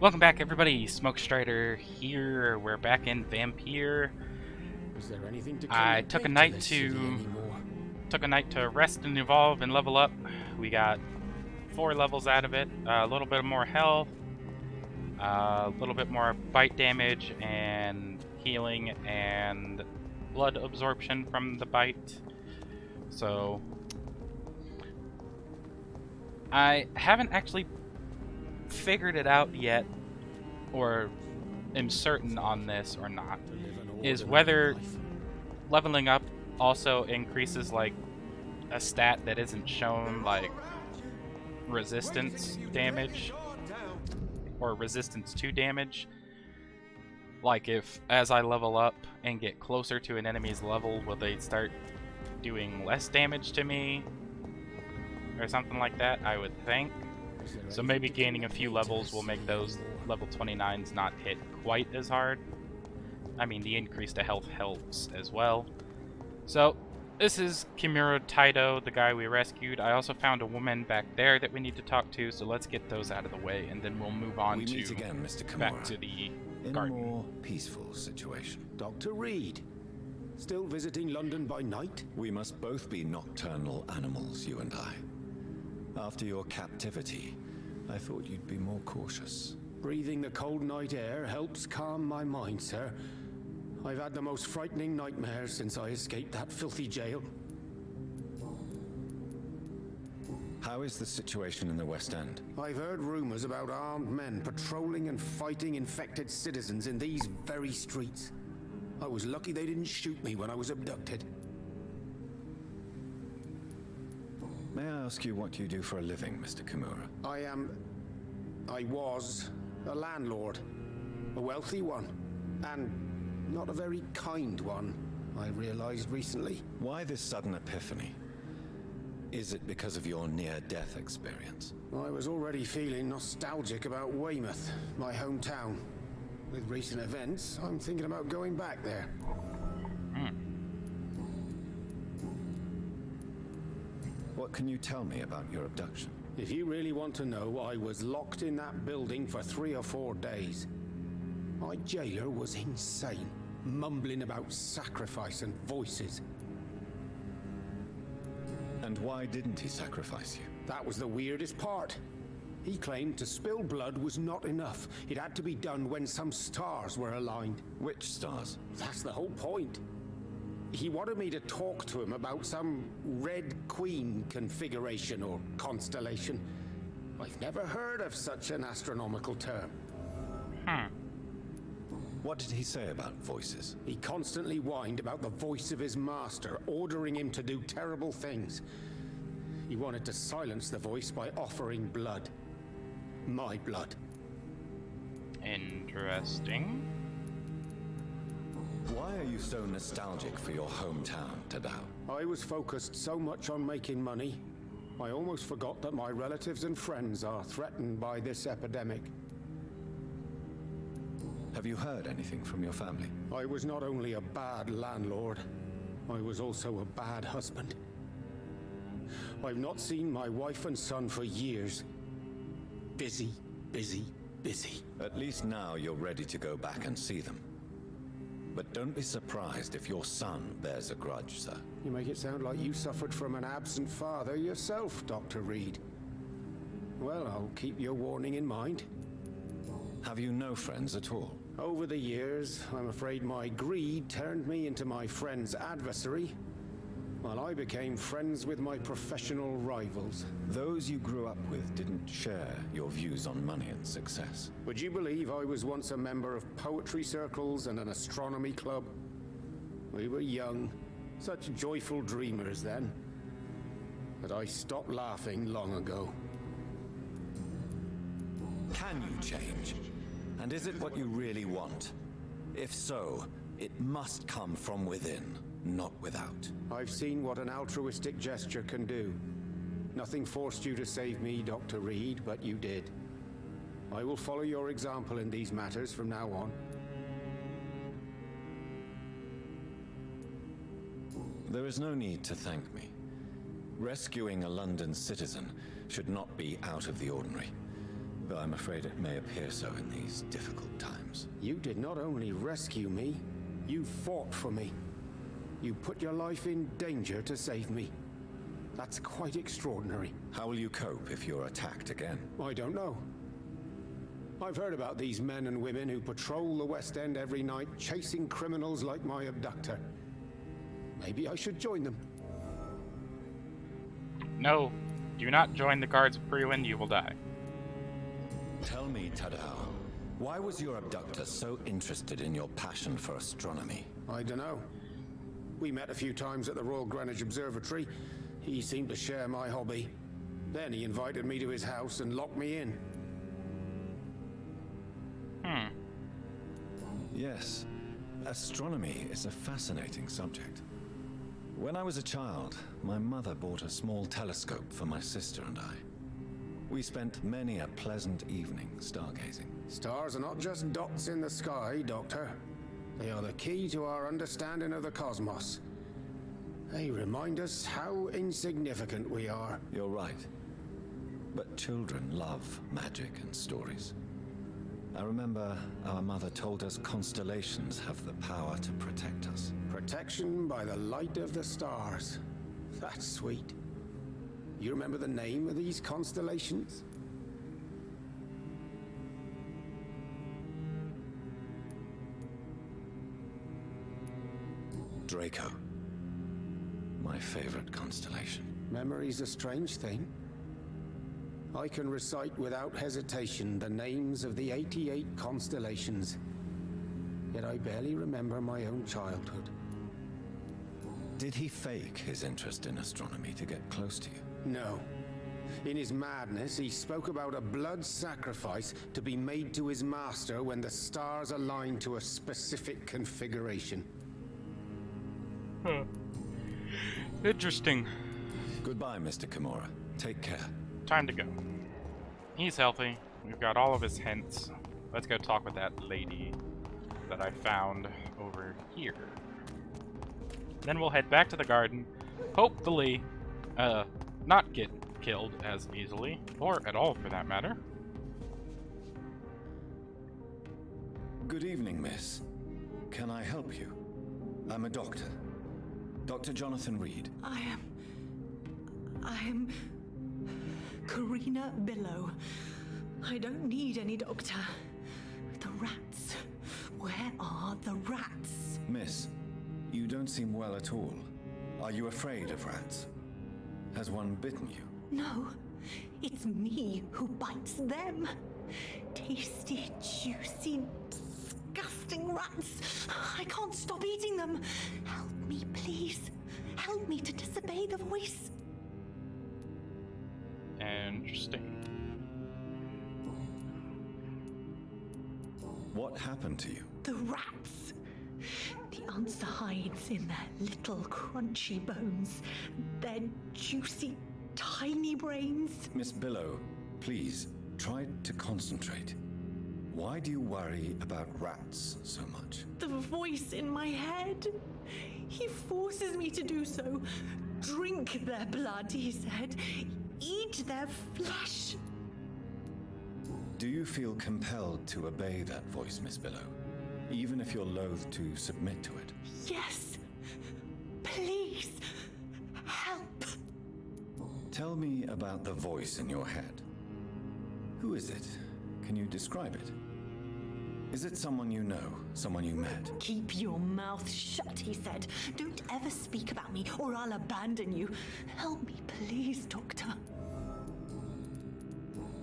Welcome back, everybody. Smokestrider here. We're back in Vampyr. Is there anything to I took a night to rest and evolve and level up. We got 4 levels out of it. A little bit more health, a little bit more bite damage and healing and blood absorption from the bite. So I haven't actually figured it out yet, or am certain on this or not, is whether leveling up also increases like a stat that isn't shown, like resistance damage or resistance to damage. Like if as I level up and get closer to an enemy's level, will they start doing less damage to me or something like that? I would think. So maybe gaining a few levels will make those level 29s not hit quite as hard. I mean, the increase to health helps as well. So this is Kimura Taido, the guy we rescued. I also found a woman back there that we need to talk to, so let's get those out of the way, and then we'll move on back to the garden. In a more peaceful situation. Dr. Reed, still visiting London by night? We must both be nocturnal animals, you and I. After your captivity, I thought you'd be more cautious. Breathing the cold night air helps calm my mind, sir. I've had the most frightening nightmares since I escaped that filthy jail. How is the situation in the West End? I've heard rumors about armed men patrolling and fighting infected citizens in these very streets. I was lucky they didn't shoot me when I was abducted. May I ask you what you do for a living, Mr. Kimura? I was a landlord. A wealthy one. And not a very kind one, I realized recently. Why this sudden epiphany? Is it because of your near-death experience? I was already feeling nostalgic about Weymouth, my hometown. With recent events, I'm thinking about going back there. What can you tell me about your abduction? If you really want to know, I was locked in that building for 3 or 4 days. My jailer was insane, mumbling about sacrifice and voices. And why didn't he sacrifice you? That was the weirdest part. He claimed to spill blood was not enough. It had to be done when some stars were aligned. Which stars? That's the whole point. He wanted me to talk to him about some Red Queen configuration or constellation. I've never heard of such an astronomical term. What did he say about voices? He constantly whined about the voice of his master, ordering him to do terrible things. He wanted to silence the voice by offering blood. My blood. Interesting. Why are you so nostalgic for your hometown, Tadao? I was focused so much on making money, I almost forgot that my relatives and friends are threatened by this epidemic. Have you heard anything from your family? I was not only a bad landlord, I was also a bad husband. I've not seen my wife and son for years. Busy, busy, busy. At least now you're ready to go back and see them. But don't be surprised if your son bears a grudge, sir. You make it sound like you suffered from an absent father yourself, Dr. Reed. Well, I'll keep your warning in mind. Have you no friends at all? Over the years, I'm afraid my greed turned me into my friend's adversary, while I became friends with my professional rivals. Those you grew up with didn't share your views on money and success. Would you believe I was once a member of poetry circles and an astronomy club? We were young, such joyful dreamers then. But I stopped laughing long ago. Can you change? And is it what you really want? If so, it must come from within, not without. I've seen what an altruistic gesture can do. Nothing forced you to save me, Dr. Reed, but you did. I will follow your example in these matters from now on. There is no need to thank me. Rescuing a London citizen should not be out of the ordinary. though I'm afraid it may appear so in these difficult times. You did not only rescue me, you fought for me. You put your life in danger to save me. That's quite extraordinary. How will you cope if you're attacked again? I don't know. I've heard about these men and women who patrol the West End every night, chasing criminals like my abductor. Maybe I should join them. No, do not join the guards of Brewin, you will die. Tell me, Tadao, why was your abductor so interested in your passion for astronomy? I don't know. We met a few times at the Royal Greenwich Observatory. He seemed to share my hobby. Then he invited me to his house and locked me in. Yes, astronomy is a fascinating subject. When I was a child, my mother bought a small telescope for my sister and I. We spent many a pleasant evening stargazing. Stars are not just dots in the sky, Doctor. They are the key to our understanding of the cosmos. They remind us how insignificant we are. You're right. But children love magic and stories. I remember our mother told us constellations have the power to protect us. Protection by the light of the stars. That's sweet. You remember the name of these constellations? Draco. My favorite constellation. Memory's a strange thing. I can recite without hesitation the names of the 88 constellations. Yet I barely remember my own childhood. Did he fake his interest in astronomy to get close to you? No. In his madness, he spoke about a blood sacrifice to be made to his master when the stars aligned to a specific configuration. Interesting. Goodbye, Mr. Kimura. Take care. Time to go. He's healthy. We've got all of his hints. Let's go talk with that lady that I found over here. Then we'll head back to the garden. Hopefully, not get killed as easily, or at all for that matter. Good evening, miss. Can I help you? I'm a doctor. Dr. Jonathan Reed. I am Karina Billow. I don't need any doctor. The rats. Where are the rats? Miss, you don't seem well at all. Are you afraid of rats? Has one bitten you? No, it's me who bites them. Tasty, juicy, disgusting rats. I can't stop eating them. Help me, please. Help me to disobey the voice. Interesting. What happened to you? The rats. The answer hides in their little crunchy bones, their juicy, tiny brains. Miss Billow, please, try to concentrate. Why do you worry about rats so much? The voice in my head. He forces me to do so. Drink their blood, he said. Eat their flesh. Do you feel compelled to obey that voice, Miss Billow? Even if you're loath to submit to it? Yes. Please. Help. Tell me about the voice in your head. Who is it? Can you describe it? Is it someone you know? Someone you met? Keep your mouth shut, he said. Don't ever speak about me or I'll abandon you. Help me, please, Doctor.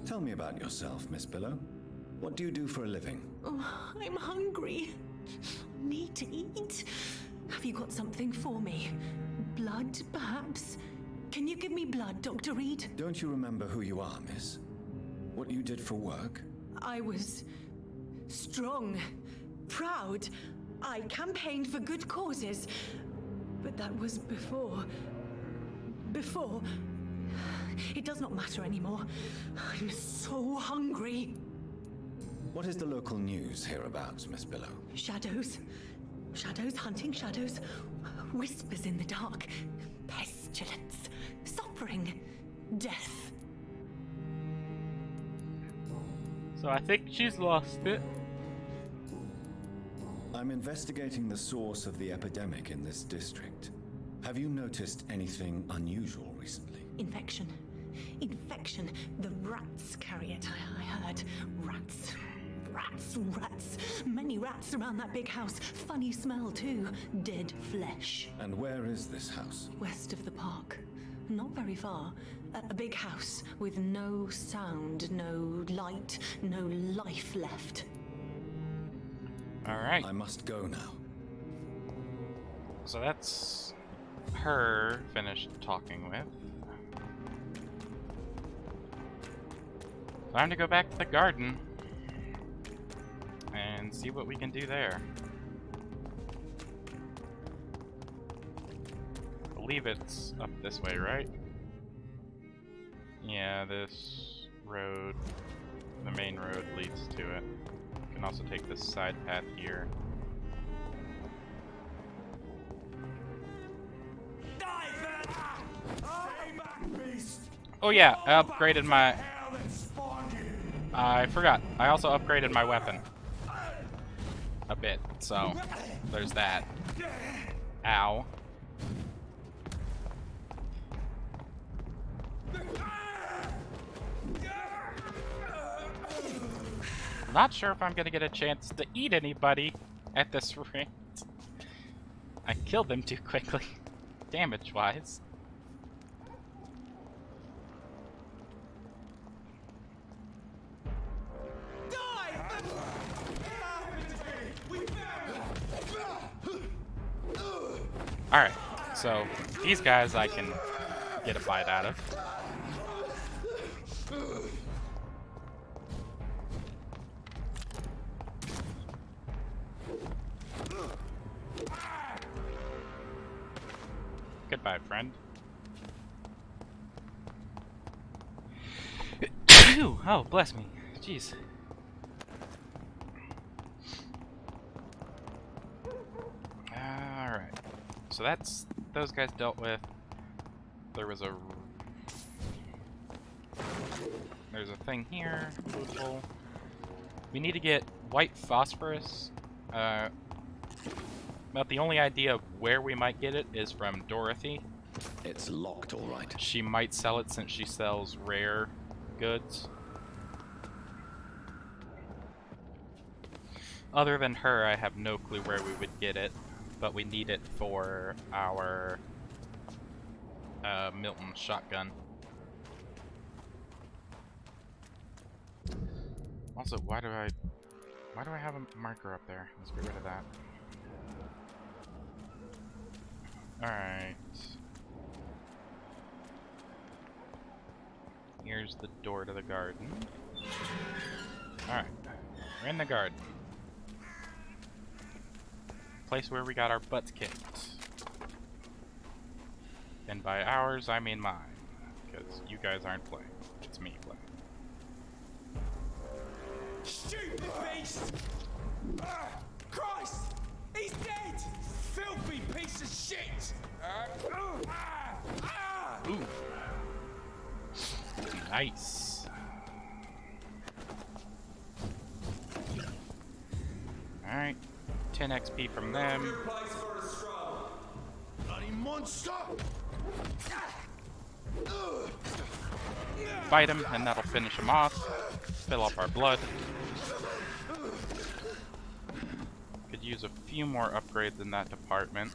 Tell me about yourself, Miss Billow. What do you do for a living? Oh, I'm hungry. Need to eat. Have you got something for me? Blood, perhaps? Can you give me blood, Dr. Reed? Don't you remember who you are, miss? What you did for work? I was strong, proud. I campaigned for good causes. But that was before. It does not matter anymore. I'm so hungry. What is the local news hereabouts, Miss Billow? Shadows. Shadows hunting shadows. Whispers in the dark. Pestilence. Suffering. Death. So I think she's lost it. I'm investigating the source of the epidemic in this district. Have you noticed anything unusual recently? Infection. Infection. The rats carry it, I heard. Rats. Rats, rats. Many rats around that big house. Funny smell, too. Dead flesh. And where is this house? West of the park. Not very far. A big house with no sound, no light, no life left. Alright. I must go now. So that's her finished talking with. Time to go back to the garden and see what we can do there. I believe it's up this way, right? Yeah, this road, the main road leads to it. You can also take this side path here. Oh yeah, I upgraded my... I forgot. I also upgraded my weapon. A bit, so there's that. Ow. Not sure if I'm gonna get a chance to eat anybody at this rate. I killed them too quickly, damage-wise. Alright, so these guys I can get a bite out of. Goodbye, friend. Ew, oh, bless me. Jeez. Alright. So that's those guys dealt with. There's a thing here. Beautiful. We need to get white phosphorus. But the only idea of where we might get it is from Dorothy. It's locked, all right. She might sell it since she sells rare goods. Other than her, I have no clue where we would get it, but we need it for our Milton shotgun. Also, why do I have a marker up there? Let's get rid of that. Alright. Here's the door to the garden. Alright. We're in the garden. Place where we got our butts kicked. And by ours, I mean mine. Because you guys aren't playing. It's me playing. Stupid beast! Christ! He's dead! Filthy piece of shit! Ooh. Nice. Alright. 10 XP from them. Bloody monster! Fight him, and that'll finish him off. Fill up our blood. Could use a few more upgrades in that department.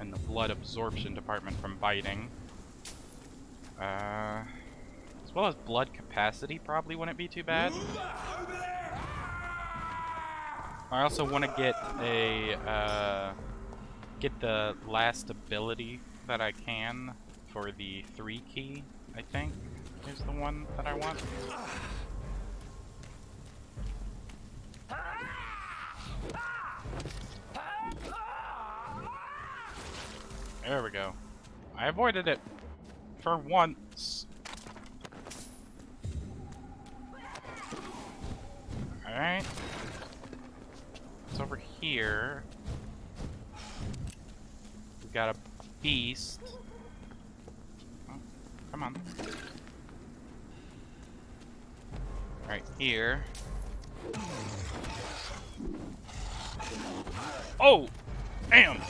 And the blood absorption department from biting. As well as blood capacity probably wouldn't be too bad. I also want to get a get the last ability that I can for the 3 key, I think, is the one that I want. There we go. I avoided it for once. Alright. It's over here. We got a beast. Oh, come on. Right here. Oh! Damn!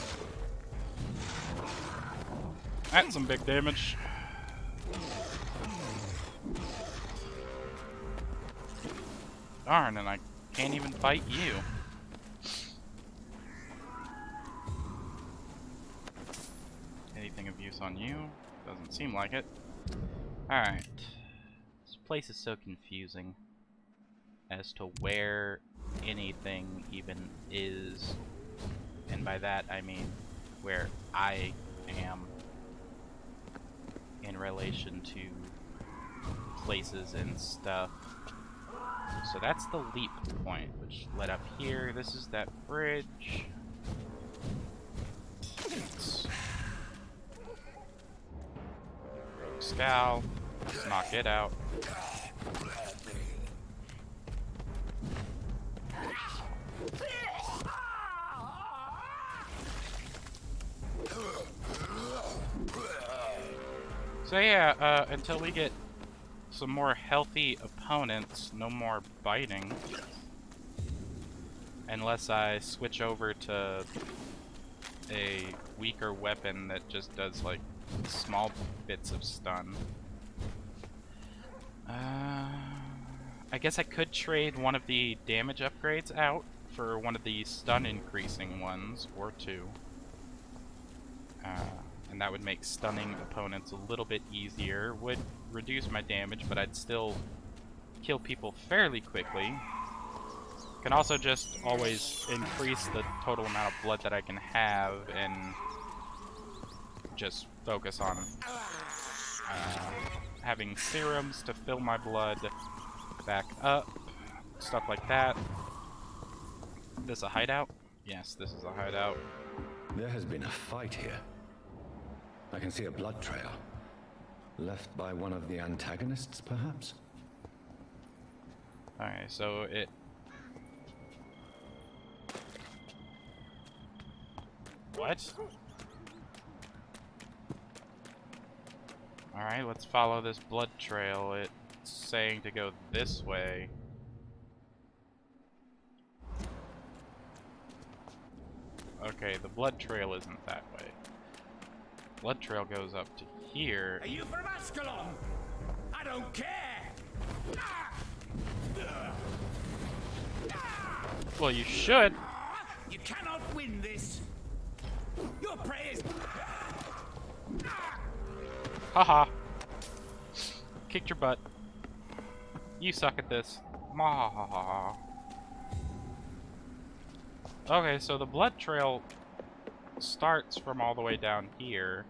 That's some big damage. Darn, and I can't even fight you. Anything of use on you? Doesn't seem like it. Alright. This place is so confusing as to where anything even is. And by that I mean where I am in relation to places and stuff. So that's the leap point, which led up here. This is that bridge. Rogue Scowl. Let's knock it out. So yeah, until we get some more healthy opponents, no more biting. Unless I switch over to a weaker weapon that just does like small bits of stun. I guess I could trade one of the damage upgrades out for one of the stun increasing ones, or two. And that would make stunning opponents a little bit easier. Would reduce my damage, but I'd still kill people fairly quickly. Can also just always increase the total amount of blood that I can have and just focus on having serums to fill my blood back up, stuff like that. This a hideout? Yes, this is a hideout. There has been a fight here. I can see a blood trail. Left by one of the antagonists, perhaps? Alright, so it... What? Alright, let's follow this blood trail. It's saying to go this way. Okay, the blood trail isn't that way. Blood trail goes up to here. Are you from Ascalon? I don't care! Well, you should. You cannot win this! Your prey is... Haha. Kicked your butt. You suck at this. Mahahaha. Okay, so the blood trail starts from all the way down here.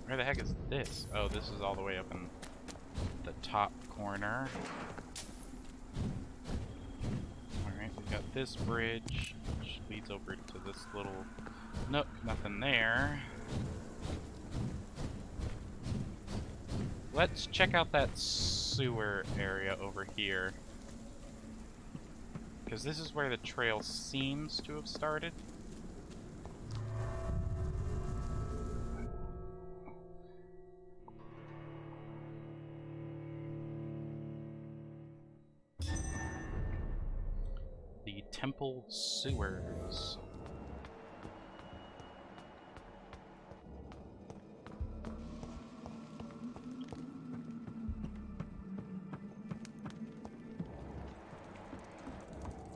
Where the heck is this? Oh, this is all the way up in the top corner. Alright, we've got this bridge, which leads over to this little nook. Nothing there. Let's check out that sewer area over here. Because this is where the trail seems to have started. The temple sewers.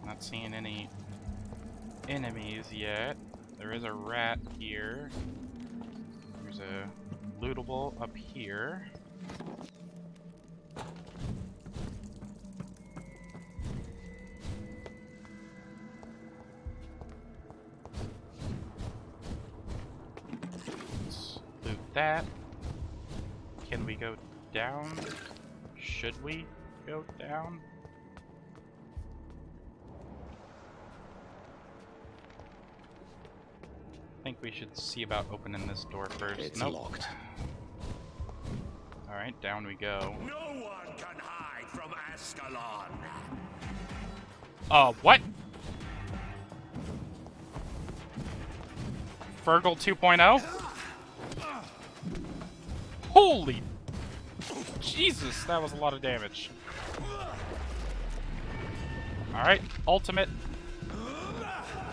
Not seeing any enemies yet. There is a rat here. There's a lootable up here. Let's loot that. Can we go down? Should we go down? I think we should see about opening this door first. It's nope. locked. Alright, down we go. No one can hide from Ascalon! What? Fergal 2.0? Holy Jesus, that was a lot of damage. Alright, ultimate.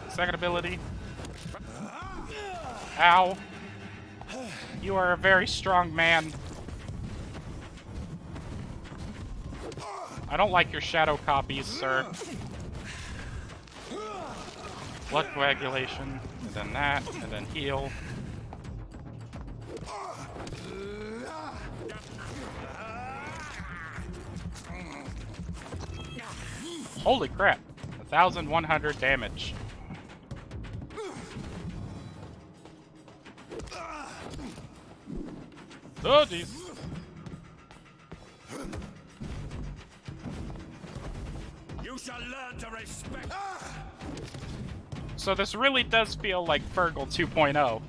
Second ability. Ow. You are a very strong man. I don't like your shadow copies, sir. Blood coagulation, and then that, and then heal. Holy crap. 1,100 damage. Oh, jeez. You shall learn to respect. So this really does feel like Fergal 2.0.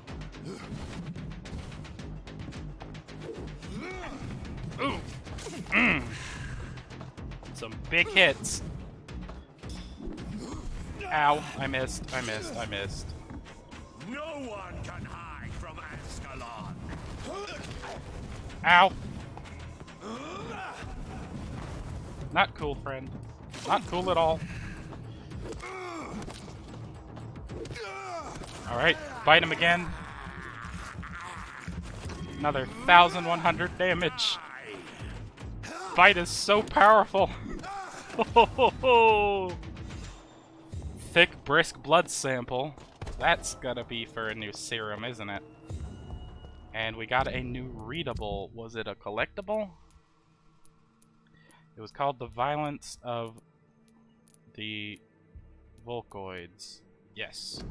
Ooh. Some big hits. Ow, I missed. No one can hide from Ascalon. Ow. Not cool, friend. Not cool at all. Alright, bite him again. Another 1,100 damage. Bite is so powerful. Thick, brisk blood sample. That's gotta be for a new serum, isn't it? And we got a new readable. Was it a collectible? It was called The Violence of the Volcoids. Yes.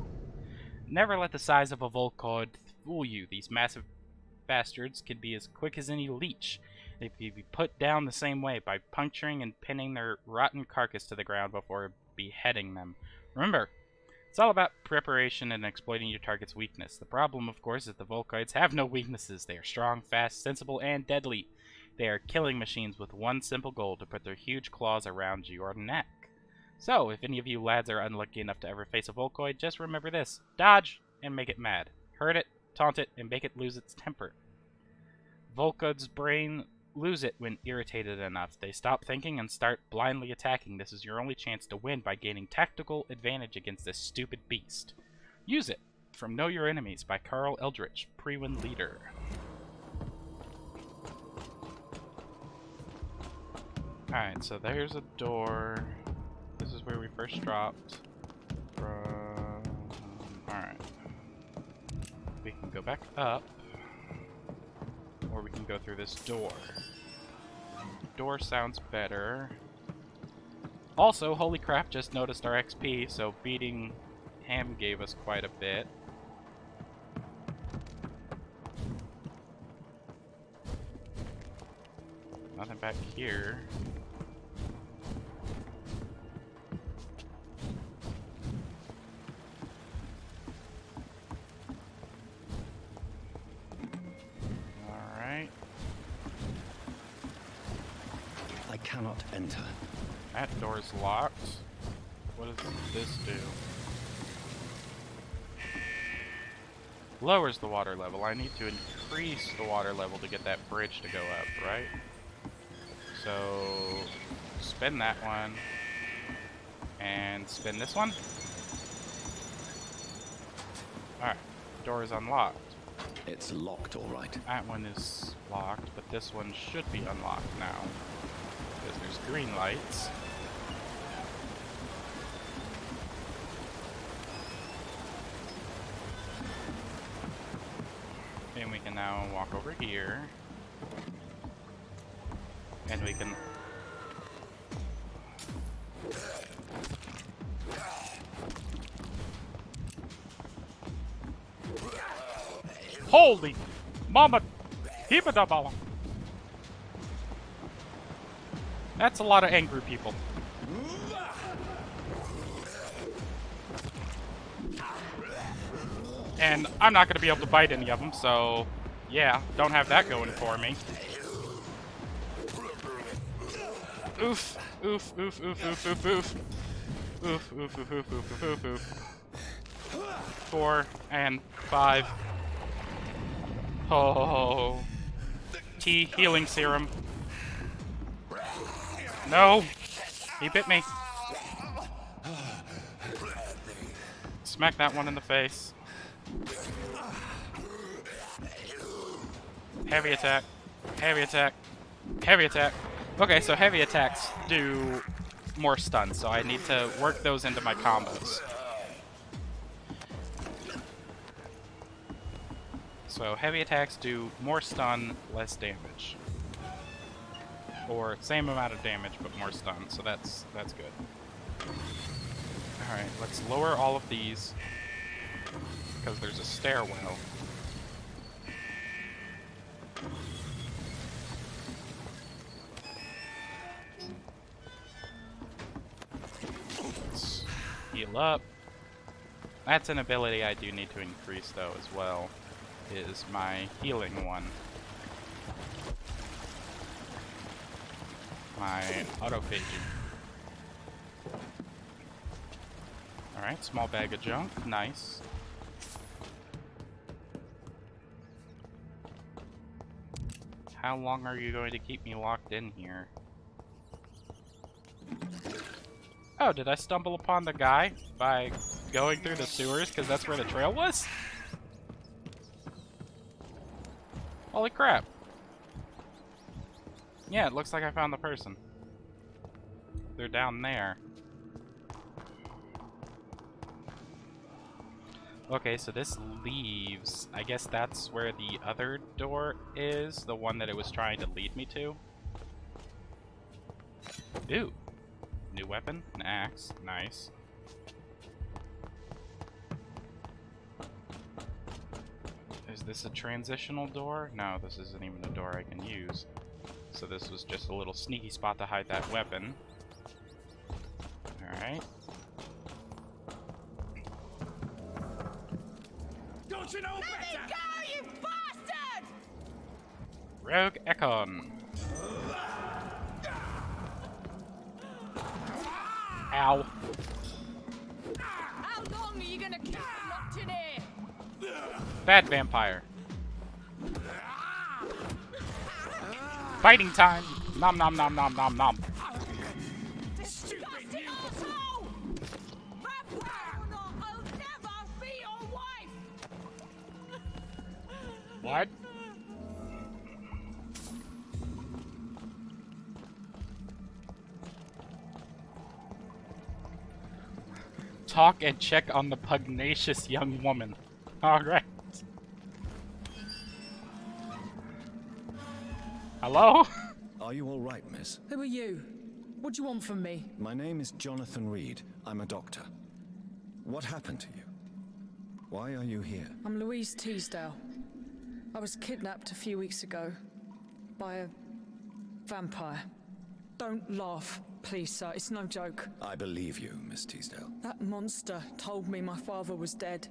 Never let the size of a Volcoid fool you. These massive bastards can be as quick as any leech. They can be put down the same way, by puncturing and pinning their rotten carcass to the ground before beheading them. Remember, it's all about preparation and exploiting your target's weakness. The problem, of course, is the Volcoids have no weaknesses. They are strong, fast, sensible, and deadly. They are killing machines with one simple goal: to put their huge claws around your neck. So, if any of you lads are unlucky enough to ever face a Volcoid, just remember this. Dodge and make it mad. Hurt it, taunt it, and make it lose its temper. Volcoid's brain lose it when irritated enough. They stop thinking and start blindly attacking. This is your only chance to win by gaining tactical advantage against this stupid beast. Use it. From Know Your Enemies by Carl Eldritch, Pre-Win Leader. Alright, so there's a door. This is where we first dropped. Alright. We can go back up. Or we can go through this door. Door sounds better. Also, holy crap, just noticed our XP, so beating him gave us quite a bit. Nothing back here. I cannot enter. That door's locked. What does this do? Lowers the water level. I need to increase the water level to get that bridge to go up, right? So, spin that one. And spin this one. Alright, door is unlocked. It's locked, all right. That one is locked, but this one should be unlocked now. Because there's green lights. And we can now walk over here. And we can... Holy mama hibadabala. That's a lot of angry people. And I'm not going to be able to bite any of them, so yeah, don't have that going for me. Oof, oof, oof, oof, oof, oof, oof. Oof, oof, oof, oof, oof, oof, oof. 4, and 5. Oh. T healing serum. No! He bit me. Smack that one in the face. Heavy attack. Heavy attack. Heavy attack. Okay, so heavy attacks do more stun, so I need to work those into my combos. So heavy attacks do more stun, less damage. Or same amount of damage, but more stun, so that's good. Alright, let's lower all of these, because there's a stairwell. Let's heal up. That's an ability I do need to increase, though, as well, is my healing one. My autophagy. Alright, small bag of junk. Nice. How long are you going to keep me locked in here? Oh, did I stumble upon the guy by going through the sewers because that's where the trail was? Holy crap. Yeah, it looks like I found the person. They're down there. Okay, so this leaves... I guess that's where the other door is, the one that it was trying to lead me to. Ooh. New weapon, an axe. Nice. Is this a transitional door? No, this isn't even a door I can use. So this was just a little sneaky spot to hide that weapon. Alright. Don't you know better? Let me go, you bastard! Rogue Econ. Ow. How long are you gonna keep me locked in here? Bad vampire. Fighting time! Nom nom nom nom nom nom. Stupid you! Asshole! Vampire or not, I'll never be your wife! What? Talk and check on the pugnacious young woman. Alright. Hello? Are you all right, miss? Who are you? What do you want from me? My name is Jonathan Reed. I'm a doctor. What happened to you? Why are you here? I'm Louise Teasdale. I was kidnapped a few weeks ago by a vampire. Don't laugh, please, sir. It's no joke. I believe you, Miss Teasdale. That monster told me my father was dead,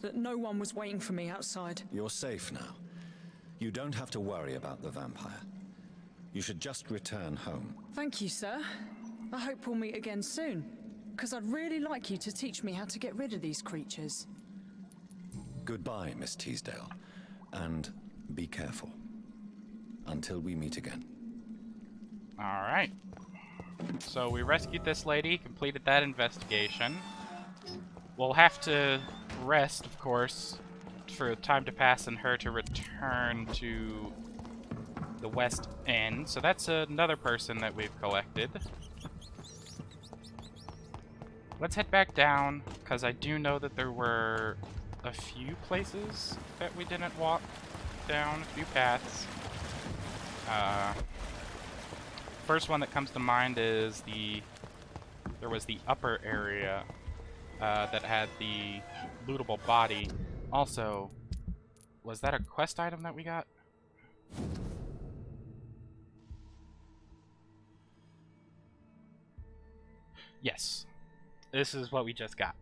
that no one was waiting for me outside. You're safe now. You don't have to worry about the vampire. You should just return home. Thank you, sir. I hope we'll meet again soon, because I'd really like you to teach me how to get rid of these creatures. Goodbye, Miss Teasdale. And be careful. Until we meet again. Alright. So we rescued this lady, completed that investigation. We'll have to rest, of course, for time to pass and her to return to the West End. So that's another person that we've collected. Let's head back down, because I do know that there were a few places that we didn't walk down, a few paths. First one that comes to mind is there was the upper area that had the lootable body. Also, was that a quest item that we got? Yes. This is what we just got.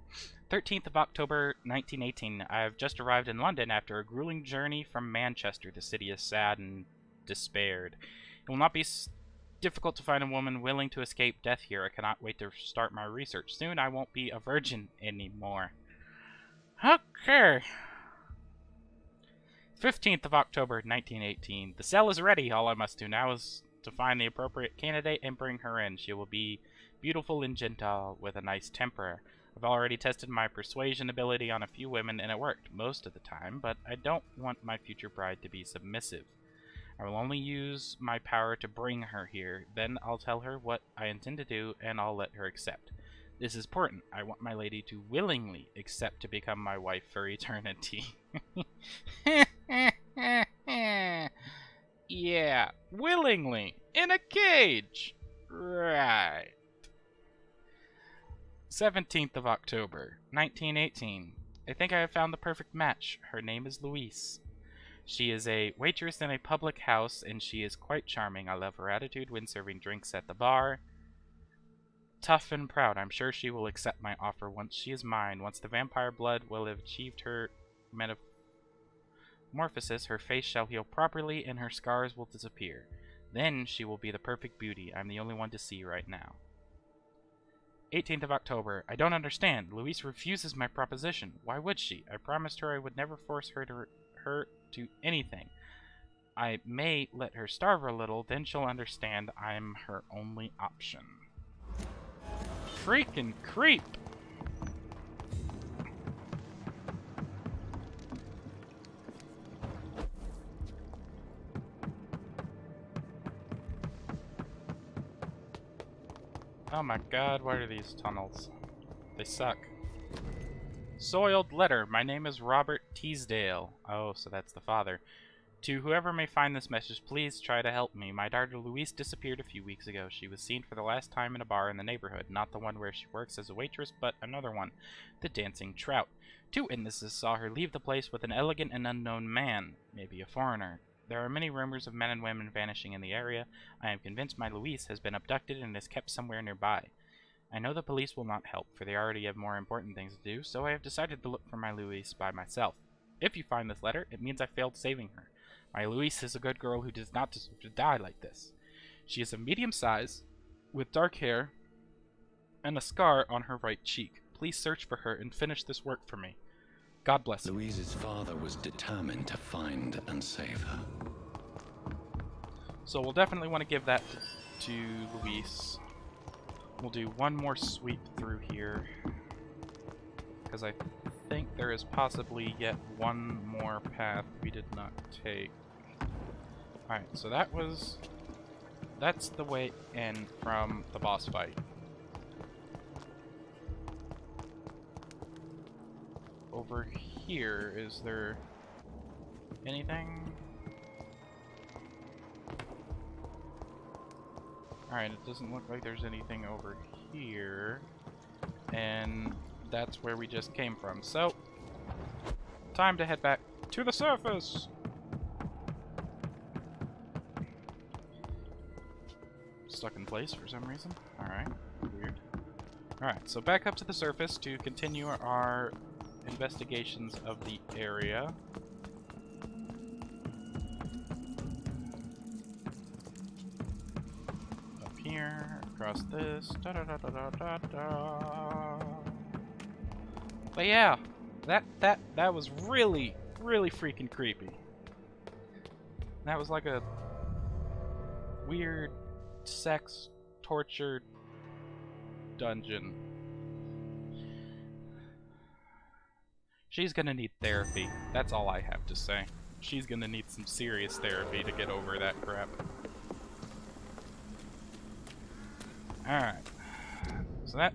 13th of October, 1918. I have just arrived in London after a grueling journey from Manchester. The city is sad and despaired. It will not be difficult to find a woman willing to escape death here. I cannot wait to start my research. Soon I won't be a virgin anymore. Okay. 15th of October, 1918. The cell is ready. All I must do now is to find the appropriate candidate and bring her in. She will be beautiful and gentle with a nice temper. I've already tested my persuasion ability on a few women and it worked most of the time, but I don't want my future bride to be submissive. I will only use my power to bring her here. Then I'll tell her what I intend to do and I'll let her accept. This is important. I want my lady to willingly accept to become my wife for eternity. Yeah, willingly. In a cage. Right. 17th of October, 1918. I think I have found the perfect match. Her name is Louise. She is a waitress in a public house, and she is quite charming. I love her attitude when serving drinks at the bar. Tough and proud. I'm sure she will accept my offer once she is mine. Once the vampire blood will have achieved her metamorphosis, her face shall heal properly, and her scars will disappear. Then she will be the perfect beauty I'm the only one to see right now. 18th of October. I don't understand. Louise refuses my proposition. Why would she? I promised her I would never force her to anything. I may let her starve a little, then she'll understand I'm her only option. Freaking creep! Oh my god, what are these tunnels? They suck. Soiled letter. My name is Robert Teasdale. Oh, so that's the father. To whoever may find this message, please try to help me. My daughter Louise disappeared a few weeks ago. She was seen for the last time in a bar in the neighborhood. Not the one where she works as a waitress, but another one. The Dancing Trout. 2 witnesses saw her leave the place with an elegant and unknown man. Maybe a foreigner. There are many rumors of men and women vanishing in the area. I am convinced my Louise has been abducted and is kept somewhere nearby. I know the police will not help, for they already have more important things to do, so I have decided to look for my Louise by myself. If you find this letter, it means I failed saving her. My Louise is a good girl who does not deserve to die like this. She is a medium size, with dark hair, and a scar on her right cheek. Please search for her and finish this work for me. God bless you. Louise's father was determined to find and save her. So we'll definitely want to give that to Louise. We'll do one more sweep through here, because I think there is possibly yet one more path we did not take. Alright, so that's the way in from the boss fight. Over here, is there anything? Alright, it doesn't look like there's anything over here. And that's where we just came from. So, time to head back to the surface! Stuck in place for some reason. Alright, weird. Alright, so back up to the surface to continue our investigations of the area. Up here, across this. Da da da da da da da. But yeah, that was really freaking creepy. That was like a weird sex torture dungeon. She's gonna need therapy. That's all I have to say. She's gonna need some serious therapy to get over that crap. Alright. So that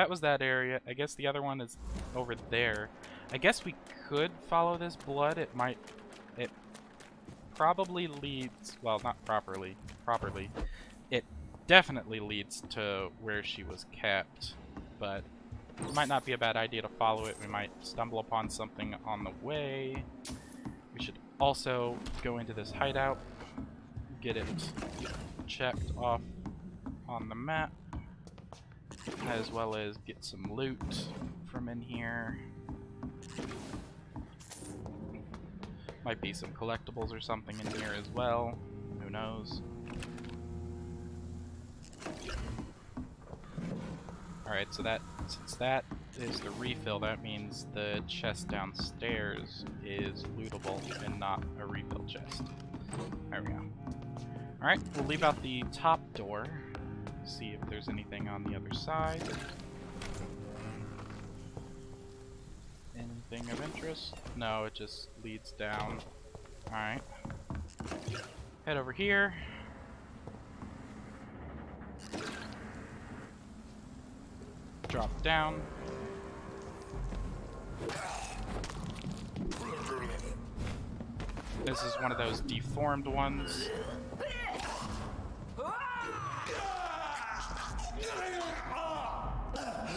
was that area. I guess the other one is over there. I guess we could follow this blood. It probably leads, well, not properly. It definitely leads to where she was kept, but it might not be a bad idea to follow it. We might stumble upon something on the way. We should also go into this hideout, get it checked off on the map, as well as get some loot from in here. Might be some collectibles or something in here as well. Who knows? Alright, so since that is the refill. That means the chest downstairs is lootable and not a refill chest. There we go. Alright, we'll leave out the top door. See if there's anything on the other side. Anything of interest? No, it just leads down. Alright. Head over here. Drop down. This is one of those deformed ones.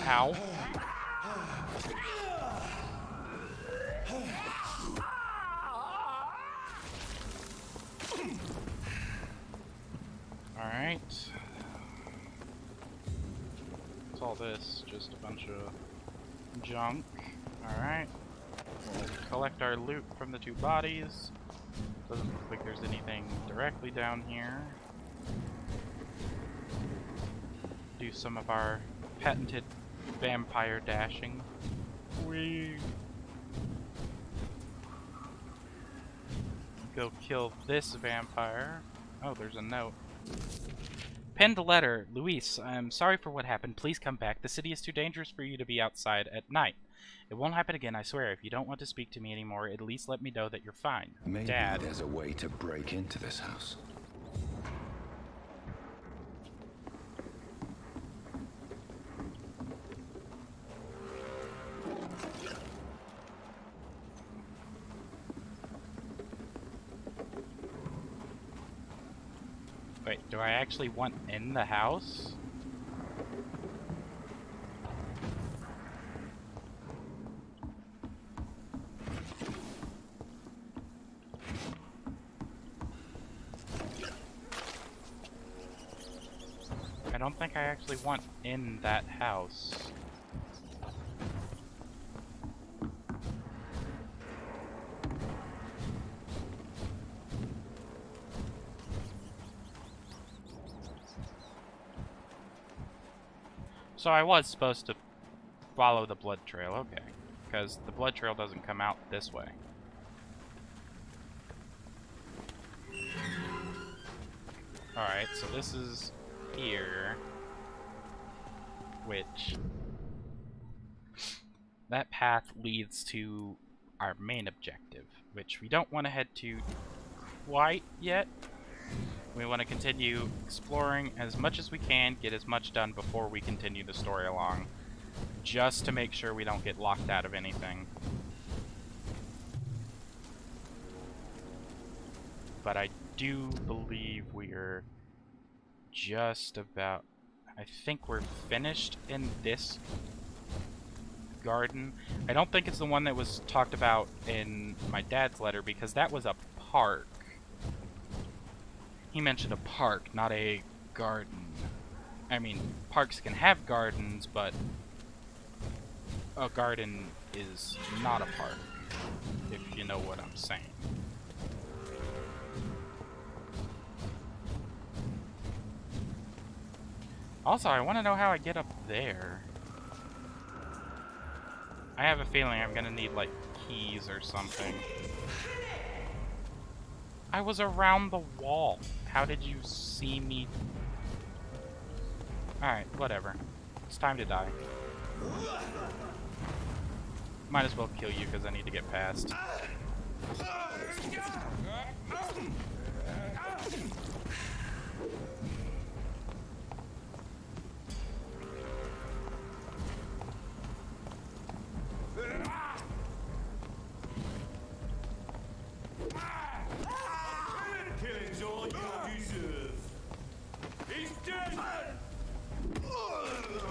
Ow. Alright. What's all this? Just a bunch of junk. Alright. We'll collect our loot from the two bodies. Doesn't look like there's anything directly down here. Do some of our patented vampire dashing. Whee! Go kill this vampire. Oh, there's a note. Penned letter. Luis, I'm sorry for what happened. Please come back. The city is too dangerous for you to be outside at night. It won't happen again, I swear. If you don't want to speak to me anymore, at least let me know that you're fine. Maybe Dad. there's a way to break into this house. Wait, do I actually want in the house? I don't think I actually want in that house. So I was supposed to follow the blood trail, okay. Because the blood trail doesn't come out this way. Alright, so this is here. Which... that path leads to our main objective, which we don't want to head to quite yet. We want to continue exploring as much as we can, get as much done before we continue the story along, just to make sure we don't get locked out of anything. But I do believe we're just about... I think we're finished in this garden. I don't think it's the one that was talked about in my dad's letter, because that was a park. He mentioned a park, not a garden. I mean, parks can have gardens, but a garden is not a park, if you know what I'm saying. Also, I want to know how I get up there. I have a feeling I'm gonna need, like, keys or something. I was around the wall. How did you see me? Alright, whatever. It's time to die. Might as well kill you because I need to get past.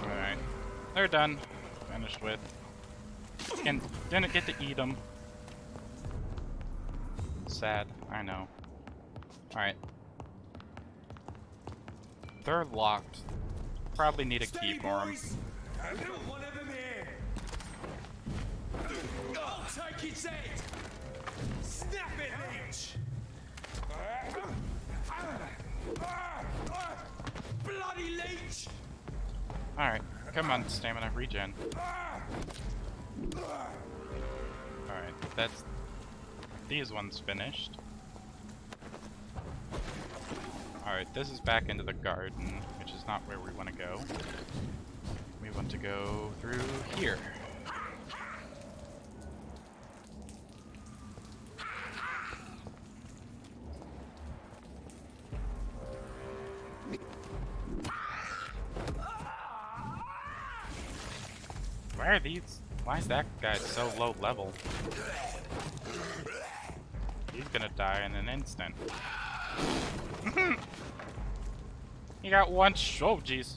Alright. They're done. Finished with. And didn't get to eat them. Sad, I know. Alright. They're locked. Probably need a key for them. One of them here. Oh, take its head. Snap it, leech. Bloody leech. Alright, come on, stamina regen. Alright, that's these ones finished. Alright, this is back into the garden, which is not where we want to go. We want to go through here. Why are these? Why is that guy so low level? He's gonna die in an instant. He got one oh jeez.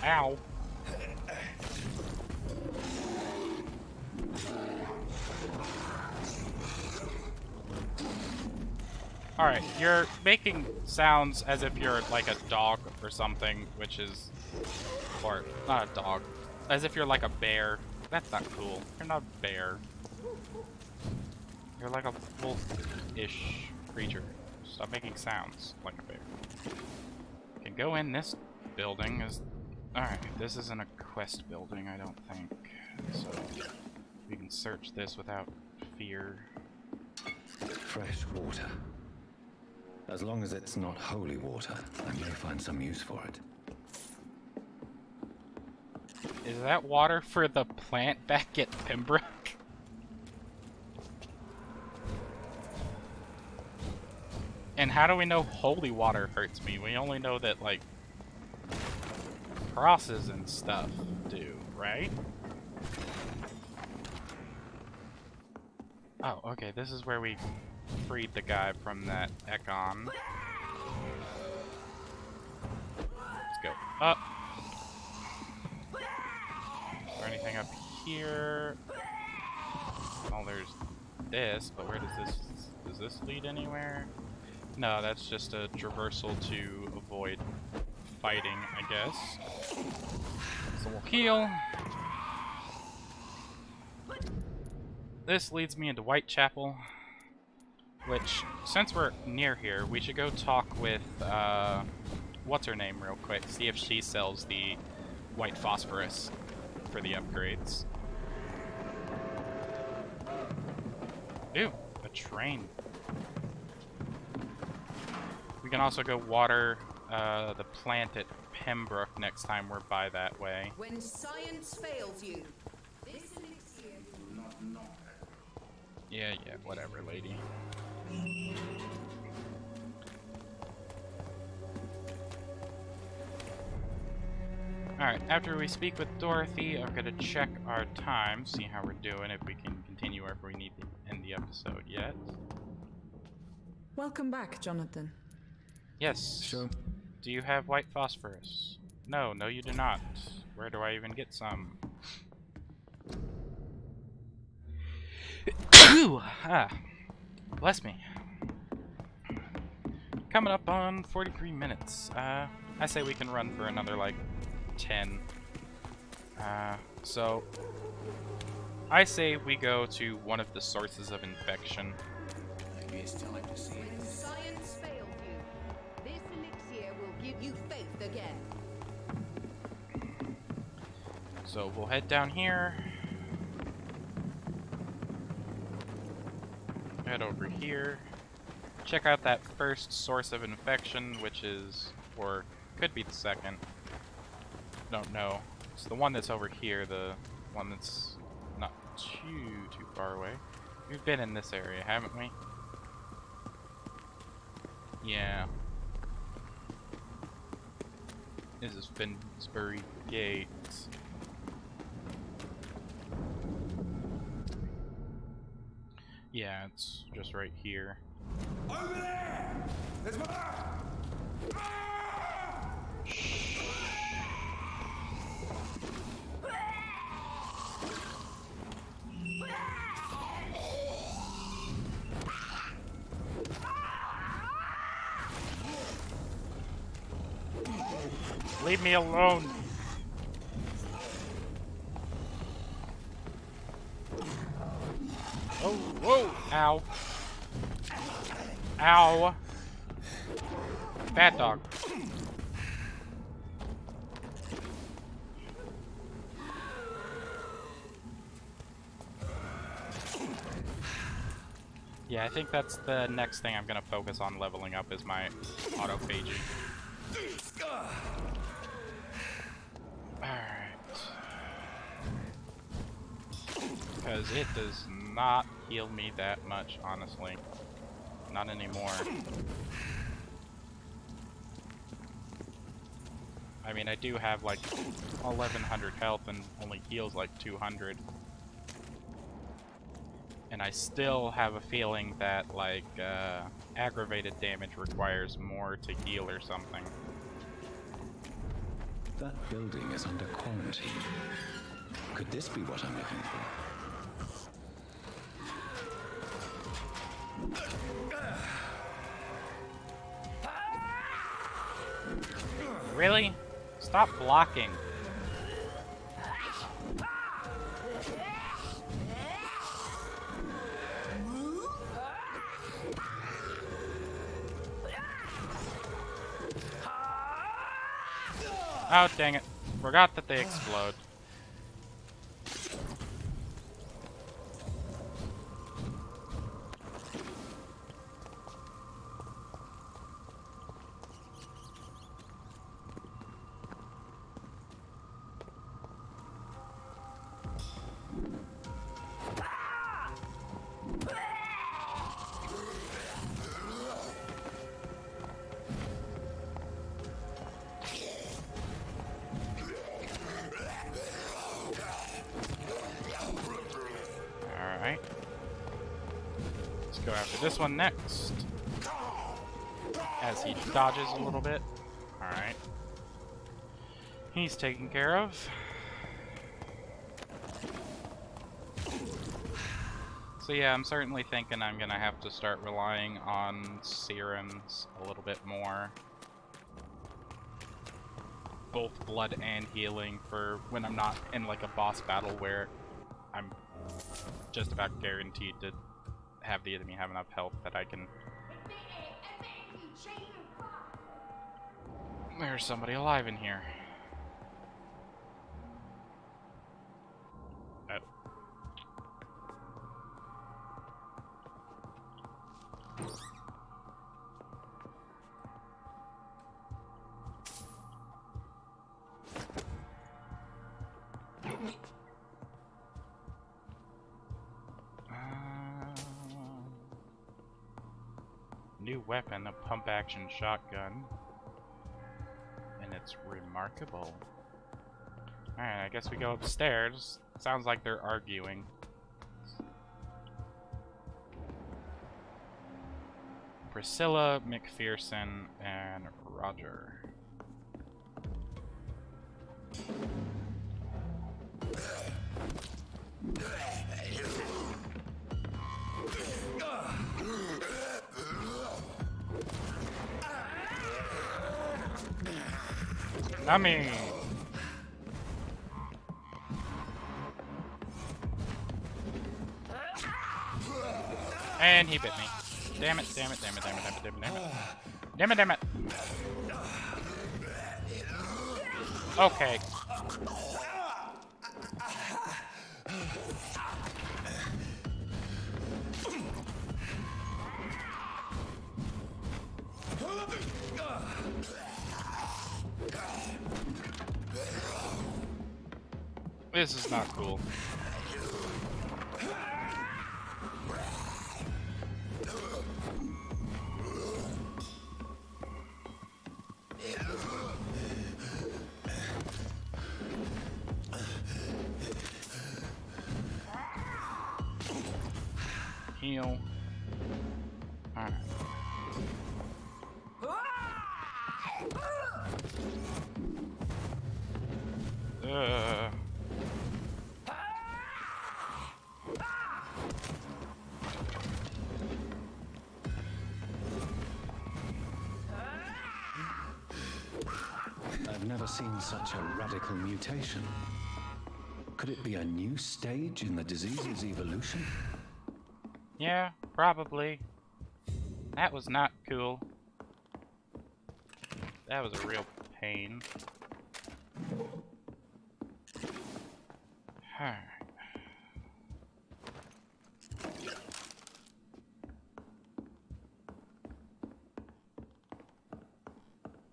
Ow. Alright, you're making sounds as if you're like a dog or something, which is... or, not a dog. As if you're like a bear. That's not cool. You're not a bear. You're like a wolf-ish creature. Stop making sounds like a bear. You can go in this building. Alright, this isn't a quest building, I don't think. So, we can search this without fear. Fresh water. As long as it's not holy water, I may find some use for it. Is that water for the plant back at Pembroke? And how do we know holy water hurts me? We only know that, like, crosses and stuff do, right? Oh, okay, this is where we freed the guy from that Ekon. Let's go up. Is there anything up here? Oh, there's this, but where does this lead anywhere? No, that's just a traversal to avoid fighting, I guess. So we'll heal. This leads me into Whitechapel, which, since we're near here, we should go talk with, what's her name real quick, see if she sells the white phosphorus for the upgrades. Ooh, a train. We can also go water the plant at Pembroke next time we're by that way. When science fails you, this elixir will not knock. Yeah, whatever, lady. Alright, after we speak with Dorothy, I'm gonna check our time, see how we're doing, if we can continue or if we need to end the episode yet. Welcome back, Jonathan. Yes. Sure. Do you have white phosphorus? No, you do not. Where do I even get some? Bless me. Coming up on 43 minutes. I say we can run for another, like, 10. So, I say we go to one of the sources of infection. Maybe it's time to see When science fails you, this elixir will give you faith again. So we'll head down here. Head over here. Check out that first source of infection, which is, or could be the second. Don't know. It's the one that's over here, the one that's not too far away. We've been in this area, haven't we? Yeah. This is Finsbury Gate. Yeah, it's just right here. Over there! There's more! Leave me alone! Oh, whoa! Ow. Ow! Bad dog. Yeah, I think that's the next thing I'm gonna focus on leveling up is my autophagy. Alright. Because it does not heal me that much, honestly. Not anymore. I mean, I do have like 1100 health and only heals like 200. And I still have a feeling that like aggravated damage requires more to heal or something. That building is under quarantine. Could this be what I'm looking for? Really? Stop blocking. Oh, dang it. Forgot that they explode. Alright. Let's go after this one next. As he dodges a little bit. Alright. He's taken care of. So yeah, I'm certainly thinking I'm gonna have to start relying on serums a little bit more. Both blood and healing for when I'm not in like a boss battle where I'm just about guaranteed to have the enemy have enough health that I can... There's somebody alive in here. Oh. New weapon, a pump-action shotgun. And it's remarkable. Alright, I guess we go upstairs. Sounds like they're arguing. Priscilla, McPherson, and Roger. Dummy! And he bit me. Damn it, damn it, damn it, damn it, damn it, damn it, damn it. Damn it, damn it. Okay. This is not cool. Heal. Alright. I've never seen such a radical mutation. Could it be a new stage in the disease's evolution? Yeah, probably. That was not cool. That was a real pain. Alright.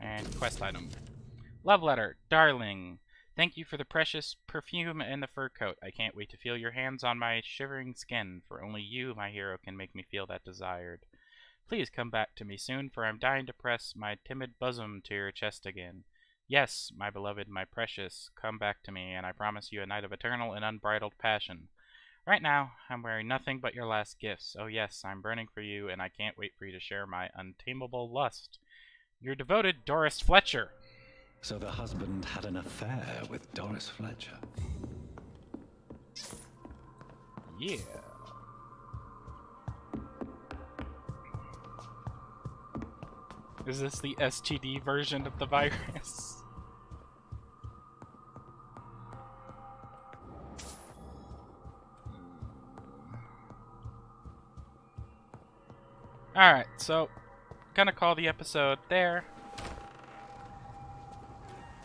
And quest item. Love letter, darling. Thank you for the precious perfume and the fur coat. I can't wait to feel your hands on my shivering skin, for only you, my hero, can make me feel that desired. Please come back to me soon, for I'm dying to press my timid bosom to your chest again. Yes, my beloved, my precious, come back to me, and I promise you a night of eternal and unbridled passion. Right now, I'm wearing nothing but your last gifts. Oh yes, I'm burning for you, and I can't wait for you to share my untamable lust. Your devoted Doris Fletcher. So the husband had an affair with Doris Fletcher. Yeah. Is this the STD version of the virus? Alright, so gonna call the episode there.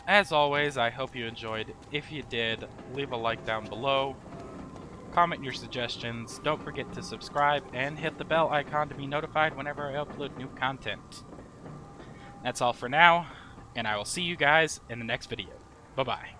As always, I hope you enjoyed. If you did, leave a like down below. Comment your suggestions. Don't forget to subscribe and hit the bell icon to be notified whenever I upload new content. That's all for now, and I will see you guys in the next video. Bye-bye.